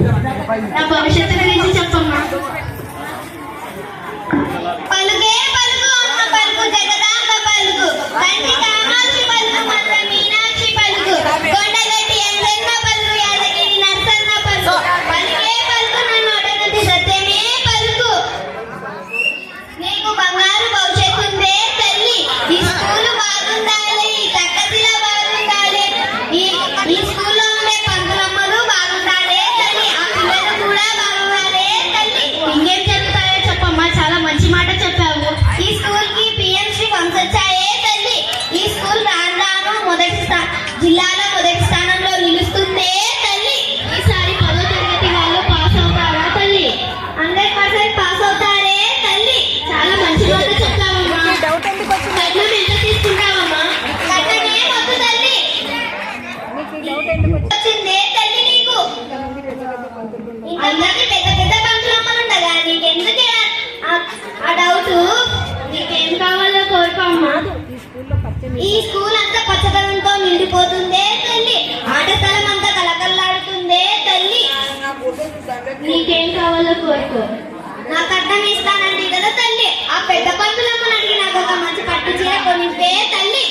నా భవిష్యత్తు గురించి చెప్పమ్మా. పలుకే పలుకు అమ్మ పలుకు జగదాంబ పలుకు కంటి కామాక్షి పలుకు మంత్ర మీనాక్షి పలుకు కొండగట్టి ఎందన్న పలుకు యాదగిరి నరసన్న పలుకు పలుకే పలుకు నన్ను అడగది సత్యమే పలుకు. నీకు బంగారు భవిష్యత్తు ఉందే తల్లి. ఈ స్కూలు బాగుండాలి, ఈ తక్కదిలా బాగుండాలి, ఈ స్కూల్లో ఉండే పంతులమ్మలు బాగుండాలి తల్లి, ఆ పిల్లలు కూడా బాగుండాలి తల్లి. ఇంకేం చెప్తాయో చెప్పమ్మా, చాలా మంచి మాట చెప్పావు. ఈ స్కూల్ కి పిఎంసి ఫండ్స్ వచ్చాయే తల్లి. ఈ స్కూల్ రాను రాను జిల్లాలో మొదటి స్థానంలో నిలుస్తుందే తల్లి. ఈసారి 10వ తరగతి వాళ్ళు పాస్ అవుతారా తల్లి? 100% పాస్ అవుతారే తల్లి. చాలా మంచి మాట చెప్పావమ్మా. కట్నం ఎంత తీసుకుంటావమ్మా? కట్నమే వద్దు తల్లి. వచ్చిందే తల్లి నీకు. అందరికి పెద్ద పెద్ద పంతులమ్మలు ఉండగా నీకెందుకే ఆ డౌట్? నీకేం కావాలో కోరుకోమ్మా. ఈ స్కూల్ అంతా పచ్చదనంతో నిండిపోతుందే తల్లి. ఆట స్థలం అంతా కలకల్లాడుతుందే తల్లి. నీకేం కావాలో కోరుకో. నాకు అర్థం ఇస్తానండి కదా తల్లి. ఆ పెద్ద పంతులమ్మని అడిగి నాకు ఒక మంచి పట్టు చీర కొనిస్తే తల్లి.